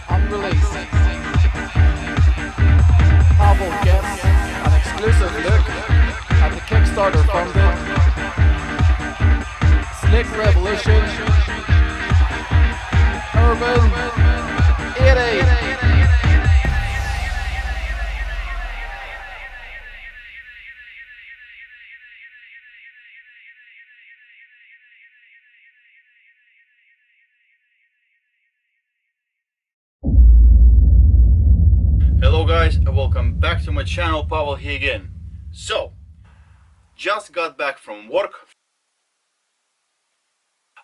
Unreleased. Pavel gets an exclusive look at the Kickstarter funded Slick Revolution Urban 80. Hello guys and welcome back to my channel. Pavel here again. So, just got back from work.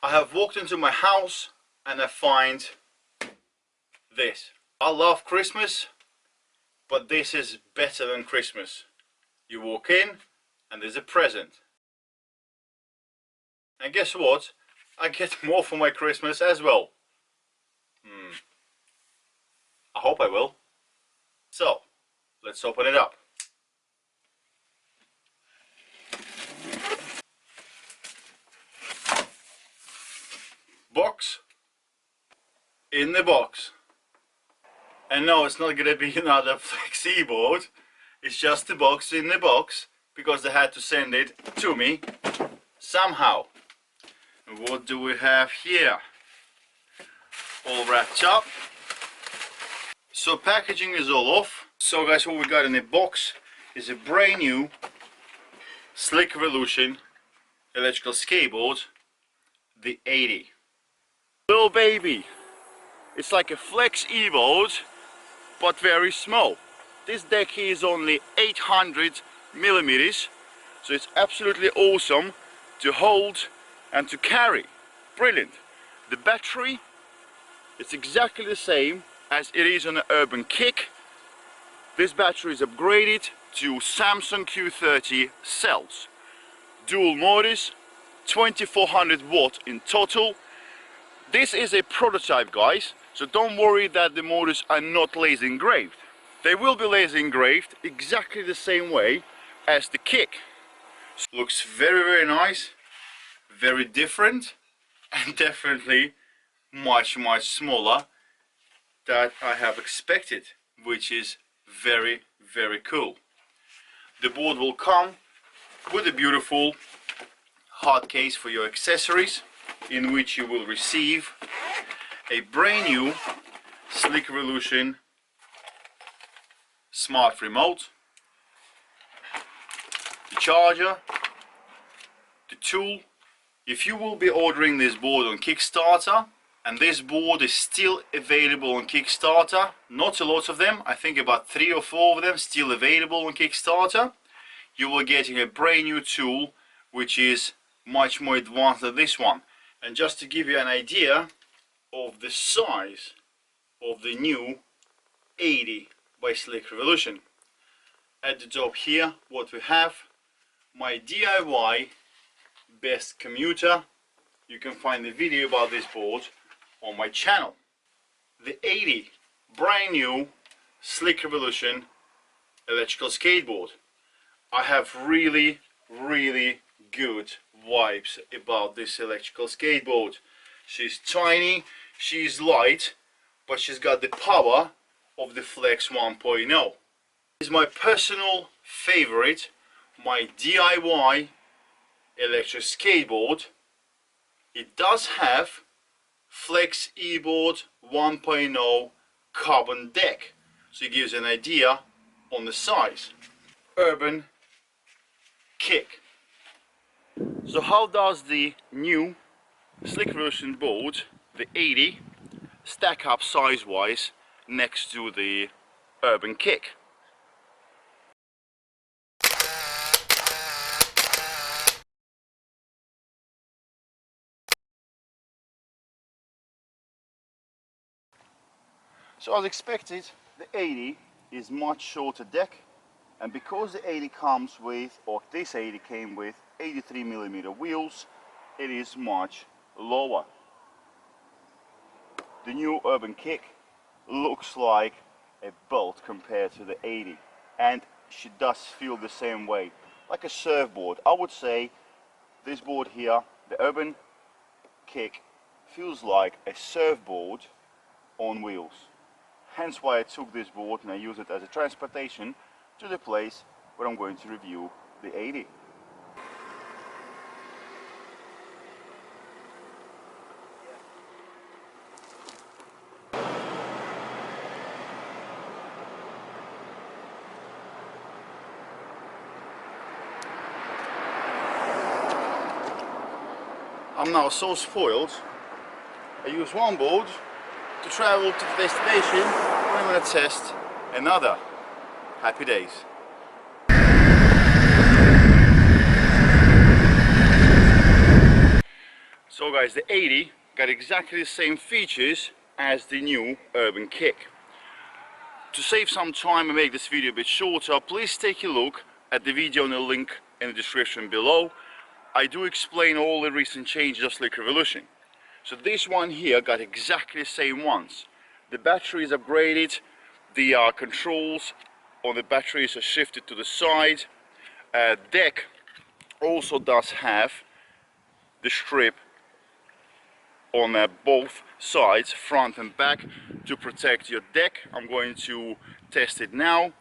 I have walked into my house and I find this. I love Christmas, but this is better than Christmas. You walk in and there's a present. And guess what? I get more for my Christmas as well. I hope I will. So, let's open it up. Box. In the box. And no, it's not gonna be another Flexi board. It's just the box in the box, because they had to send it to me somehow. And what do we have here? All wrapped up. So packaging is all off. So guys, what we got in the box is a brand new Slick Revolution electrical skateboard, the 80. Little baby. It's like a Flex E-board, but very small. This deck here is only 800 millimeters, so it's absolutely awesome to hold and to carry. Brilliant. The battery, it's exactly the same as it is on the Urban Kick. This battery is upgraded to Samsung Q30 cells. Dual motors, 2400 watt in total. This is a prototype, guys, so don't worry that the motors are not laser engraved. They will be laser engraved exactly the same way as the Kick. Looks very nice, very different, and definitely much smaller that I have expected, which is very cool. The board will come with a beautiful hard case for your accessories, in which you will receive a brand new Slick Revolution smart remote, the charger, the tool. If you will be ordering this board on Kickstarter, and this board is still available on Kickstarter, not a lot of them, I think about 3 or 4 of them still available on Kickstarter, you will be getting a brand new tool which is much more advanced than this one. And just to give you an idea of the size of the new 80 by Slick Revolution, at the top here what we have, my DIY best commuter. You can find the video about this board on my channel. The 80 brand new Slick Revolution electrical skateboard. I have really good vibes about this electrical skateboard. She's tiny, she's light, but she's got the power of the Flex 1.0. It's my personal favorite, my DIY electric skateboard. It does have Flex E-board 1.0 carbon deck, so it gives an idea on the size. Urban Kick. So how does the new Slick Revolution board, the 80, stack up size wise next to the Urban Kick? So as expected, the 80 is much shorter deck, and because the 80 comes with, or this 80 came with 83mm wheels, it is much lower. The new Urban Kick looks like a bolt compared to the 80, and she does feel the same way, like a surfboard. I would say this board here, the Urban Kick, feels like a surfboard on wheels. Hence why I took this board and I use it as a transportation to the place where I'm going to review the 80. I'm now so spoiled. I use one board to travel to the destination where I'm going to test another. Happy days. So guys, the 80 got exactly the same features as the new Urban Kick. To save some time and make this video a bit shorter, please take a look at the video and the link in the description below. I do explain all the recent changes of Slick Revolution. So this one here got exactly the same ones. The battery is upgraded, the controls on the batteries are shifted to the side. Deck also does have the strip on both sides, front and back, to protect your deck. I'm going to test it now.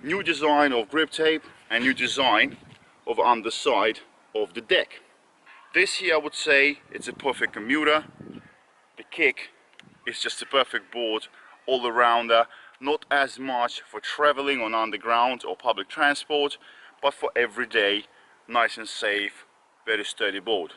New design of grip tape and new design of underside of the deck. This here I would say it's a perfect commuter. The Kick is just a perfect board all arounder, not as much for traveling on underground or public transport, but for everyday, nice and safe, very sturdy board.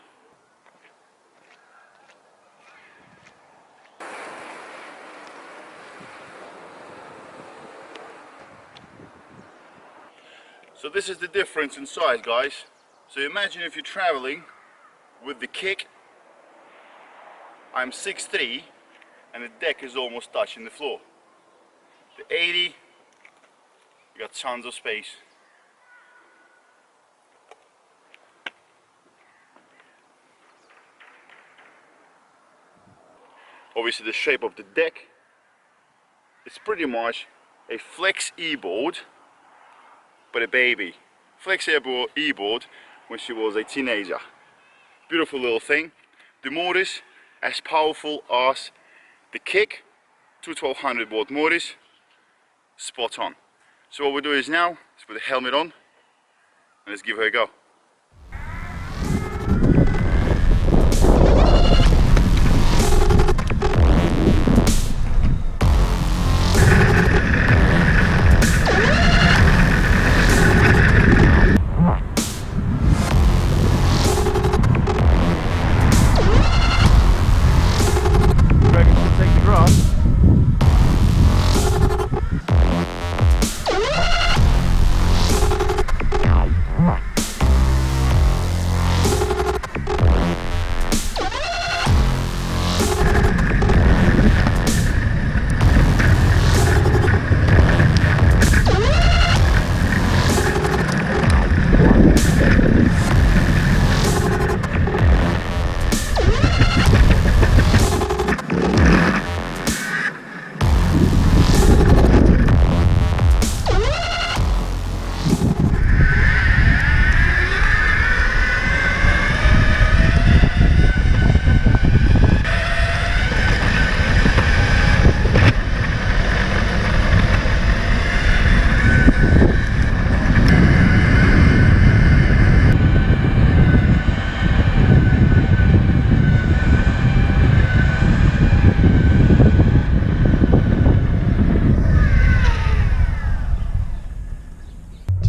So this is the difference in size, guys. So imagine if you're traveling with the Kick. I'm 6'3", and the deck is almost touching the floor. The 80, you got tons of space. Obviously the shape of the deck is pretty much a Flex E-board, but a baby. Flex E-board when she was a teenager. Beautiful little thing. The motors as powerful as the Kick, two 1200 watt motors, spot on. So what we'll do is now, let's put the helmet on and let's give her a go.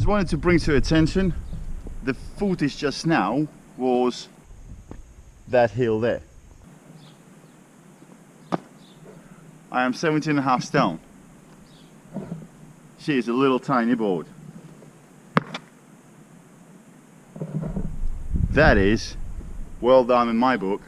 Wanted to bring to attention, the footage just now was that hill there. I am 17.5 stone. She is a little tiny board. That is well done in my book.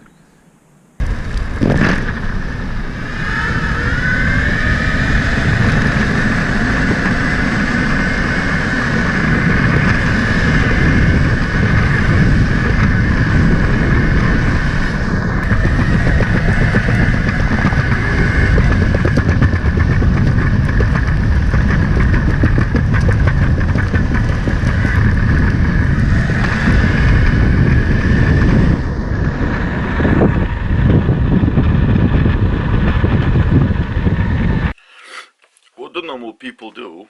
What do normal people do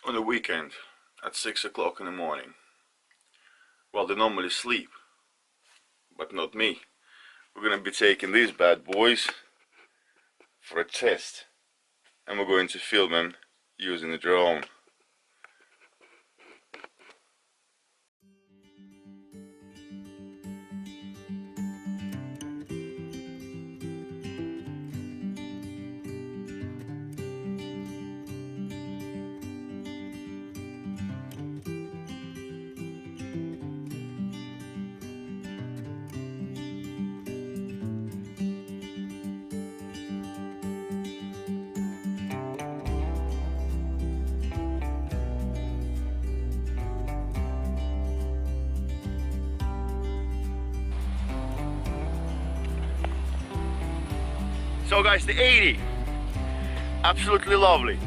on the weekend at 6 o'clock in the morning? Well, they normally sleep, but not me. We're gonna be taking these bad boys for a test, and we're going to film them using the drone. So guys, the 80, absolutely lovely.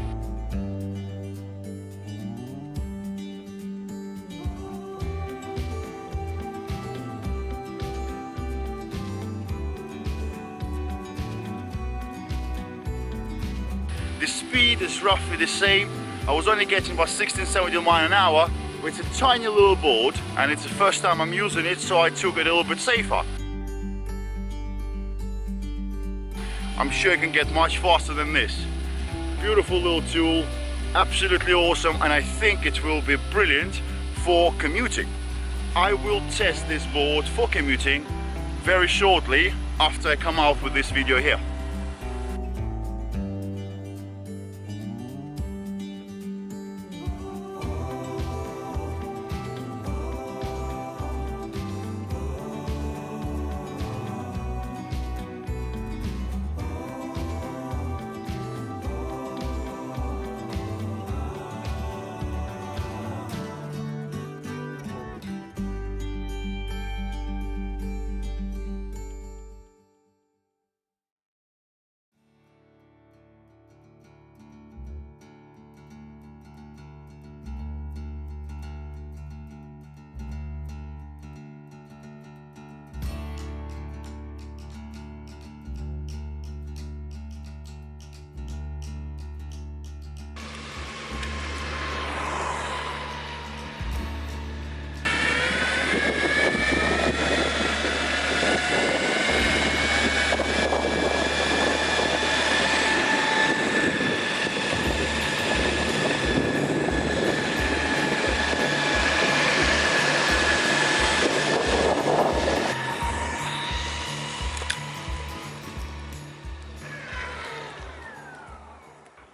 The speed is roughly the same. I was only getting about 16-17 miles an hour. It's a tiny little board and it's the first time I'm using it, so I took it a little bit safer. I'm sure you can get much faster than this. Beautiful little tool, absolutely awesome, and I think it will be brilliant for commuting. I will test this board for commuting very shortly after I come out with this video here.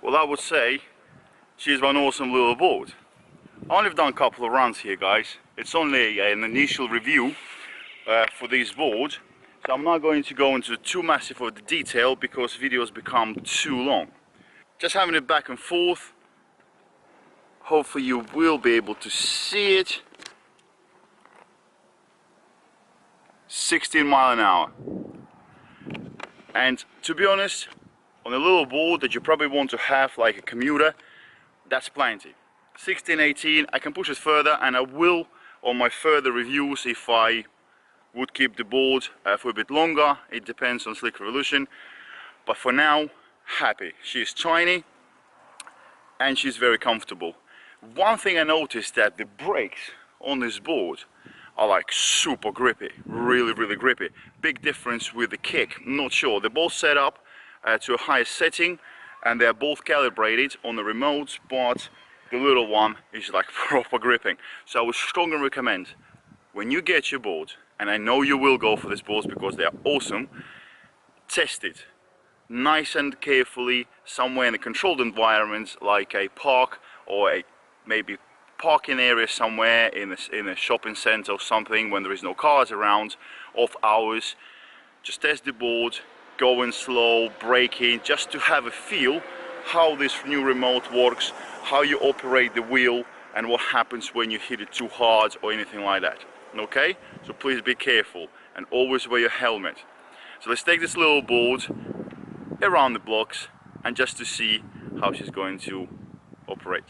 Well, I would say she's one awesome little board. I only have done a couple of runs here, guys. It's only an initial review for this board, so I'm not going to go into too massive of the detail because videos become too long. Just having it back and forth. Hopefully you will be able to see it. 16 miles an hour. And to be honest, on a little board that you probably want to have like a commuter, that's plenty. 16, 18, I can push it further, and I will on my further reviews if I would keep the board for a bit longer. It depends on Slick Revolution, but for now, happy. She's tiny and she's very comfortable. One thing I noticed, that the brakes on this board are like super grippy, really grippy. Big difference with the kick. Not sure, they're both set up to a higher setting and they're both calibrated on the remotes, but the little one is like proper gripping. So I would strongly recommend, when you get your board and I know you will go for these boards because they are awesome, test it nice and carefully somewhere in a controlled environment like a park or a maybe parking area somewhere in a shopping center or something when there is no cars around, off hours. Just test the board, going slow, braking, just to have a feel how this new remote works, how you operate the wheel, and what happens when you hit it too hard or anything like that. Okay? So please be careful and always wear your helmet. So let's take this little board around the blocks and just to see how she's going to operate.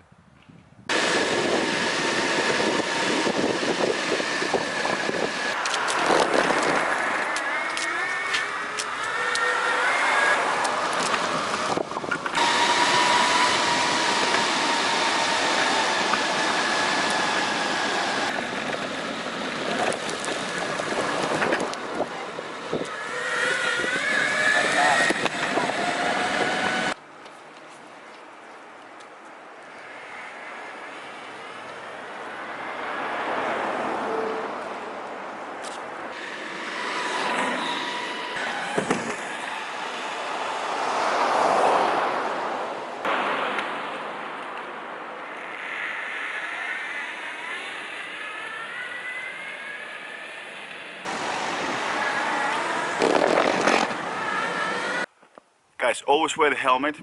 Guys, always wear the helmet,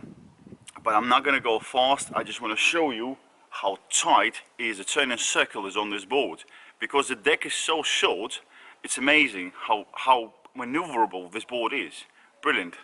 but I'm not gonna go fast. I just want to show you how tight is the turning circle is on this board. Because the deck is so short, it's amazing how maneuverable this board is. Brilliant.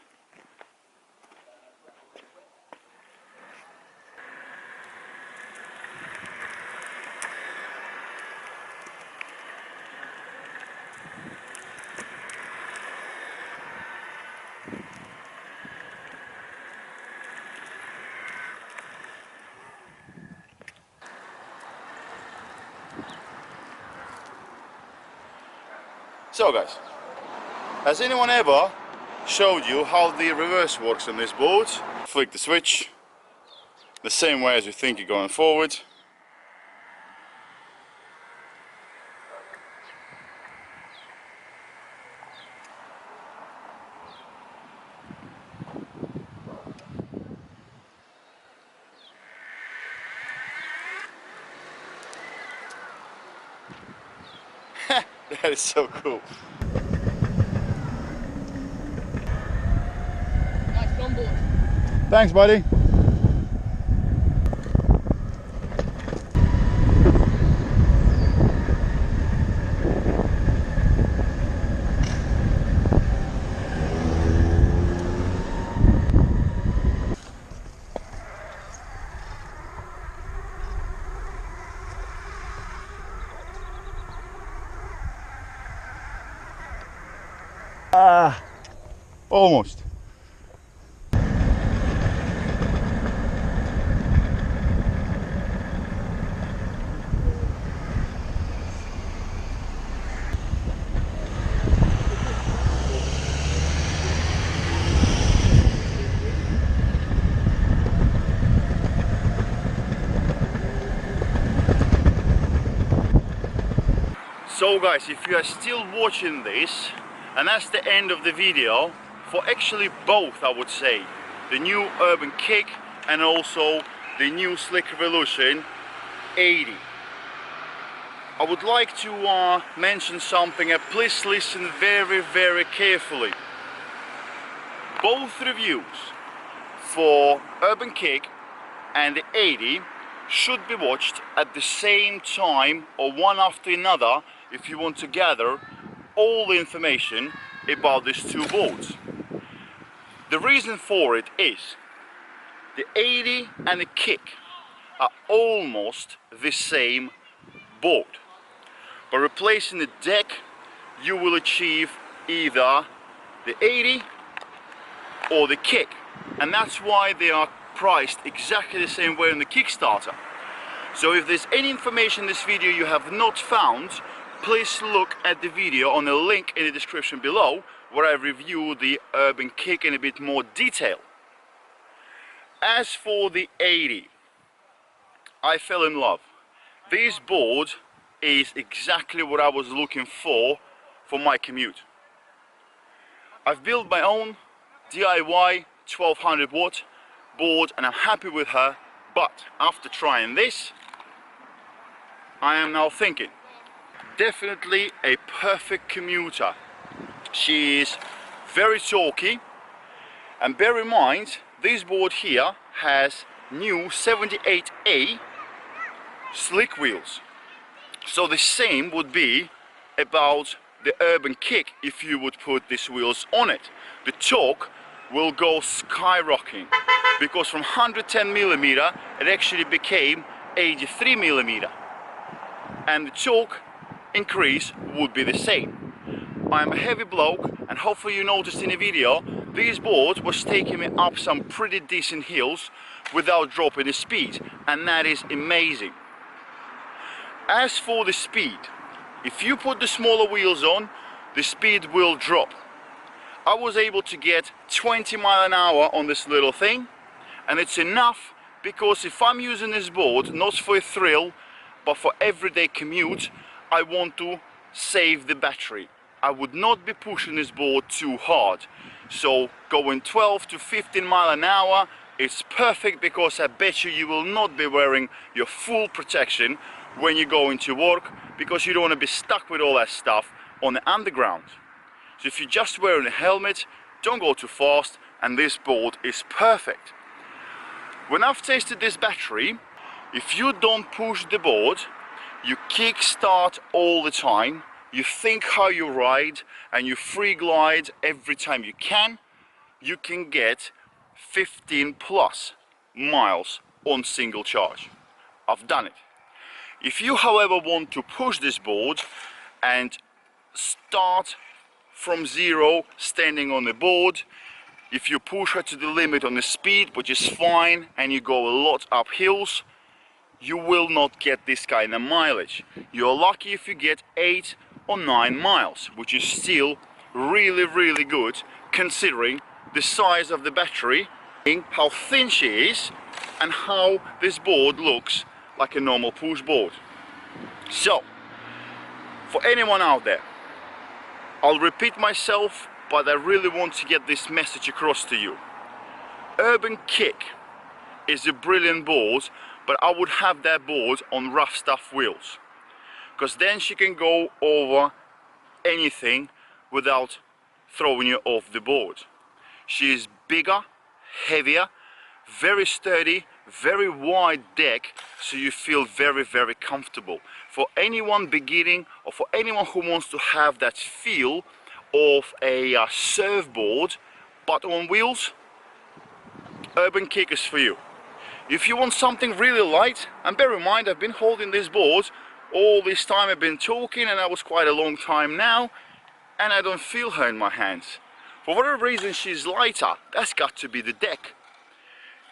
So guys, has anyone ever showed you how the reverse works on this board? Flick the switch, the same way as you think you're going forward. That is so cool. Nice gun board. Thanks, buddy. Almost. So guys, if you are still watching this, and that's the end of the video, for actually both I would say, the new Urban Kick and also the new Slick Revolution 80. I would like to mention something, and please listen very carefully. Both reviews for Urban Kick and the 80 should be watched at the same time or one after another if you want to gather all the information about these two boards. The reason for it is the 80 and the Kick are almost the same board. By replacing the deck, you will achieve either the 80 or the Kick, and that's why they are priced exactly the same way on the Kickstarter. So if there's any information in this video you have not found, please look at the video on the link in the description below, where I review the Urban Kick in a bit more detail. As for the 80, I fell in love. This board is exactly what I was looking for for my commute. I've built my own DIY 1200 watt board and I'm happy with her, but after trying this, I am now thinking, definitely a perfect commuter. She is very torquey, and bear in mind, this board here has new 78A slick wheels. So the same would be about the Urban Kick if you would put these wheels on it. The torque will go skyrocketing because from 110mm it actually became 83mm, and the torque increase would be the same. I'm a heavy bloke, and hopefully you noticed in the video, this board was taking me up some pretty decent hills without dropping the speed, and that is amazing. As for the speed, if you put the smaller wheels on, the speed will drop. I was able to get 20 miles an hour on this little thing, and it's enough because if I'm using this board not for a thrill but for everyday commute, I want to save the battery. I would not be pushing this board too hard, so going 12 to 15 miles an hour is perfect, because I bet you will not be wearing your full protection when you go into work, because you don't want to be stuck with all that stuff on the underground. So if you're just wearing a helmet, don't go too fast, and this board is perfect. When I've tested this battery, if you don't push the board, you kick start all the time, you think how you ride, and you free glide every time you can get 15 plus miles on single charge. I've done it. If you however want to push this board and start from zero standing on the board, if you push her to the limit on the speed, which is fine, and you go a lot up hills, you will not get this kind of mileage. You're lucky if you get 8 or 9 miles, which is still really good considering the size of the battery, how thin she is, and how this board looks like a normal push board. So, for anyone out there, I'll repeat myself, but I really want to get this message across to you. Urban Kick is a brilliant board, but I would have that board on rough stuff wheels, because then she can go over anything without throwing you off the board. She is bigger, heavier, very sturdy, very wide deck, so you feel very comfortable. For anyone beginning, or for anyone who wants to have that feel of a surfboard but on wheels, Urban Kick is for you. If you want something really light, and bear in mind I've been holding this board all this time, I've been talking, and that was quite a long time now, and I don't feel her in my hands. For whatever reason she's lighter, that's got to be the deck.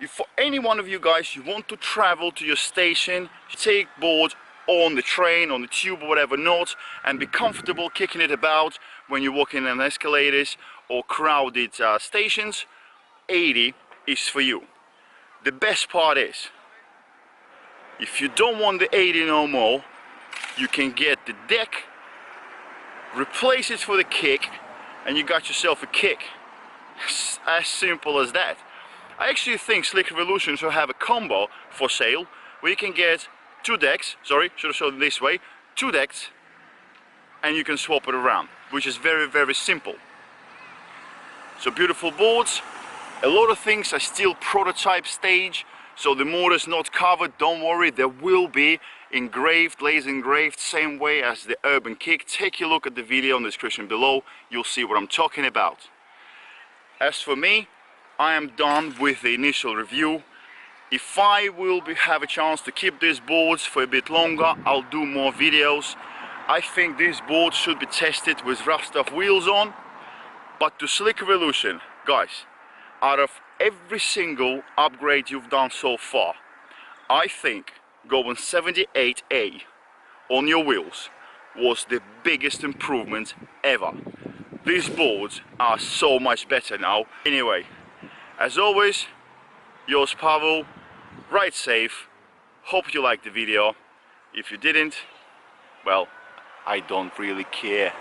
If for any one of you guys, you want to travel to your station, take board on the train, on the tube or whatever not, and be comfortable kicking it about when you're walking on escalators or crowded stations, 80 is for you. The best part is, if you don't want the 80 no more, you can get the deck, replace it for the kick, and you got yourself a kick. As simple as that. I actually think Slick Revolution should have a combo for sale where you can get 2 decks, sorry, should have shown it this way, 2 decks, and you can swap it around, which is very simple. So beautiful boards. A lot of things are still prototype stage, so the motor's not covered, don't worry, there will be engraved, laser engraved, same way as the Urban Kick. Take a look at the video in the description below, you'll see what I'm talking about. As for me, I am done with the initial review. If I will have a chance to keep these boards for a bit longer, I'll do more videos. I think this board should be tested with rough stuff wheels on, but to Slick Revolution, guys, out of every single upgrade you've done so far, I think going 78A on your wheels was the biggest improvement ever. These boards are so much better now. Anyway, as always, yours Pavel, ride safe, hope you liked the video. If you didn't, well, I don't really care.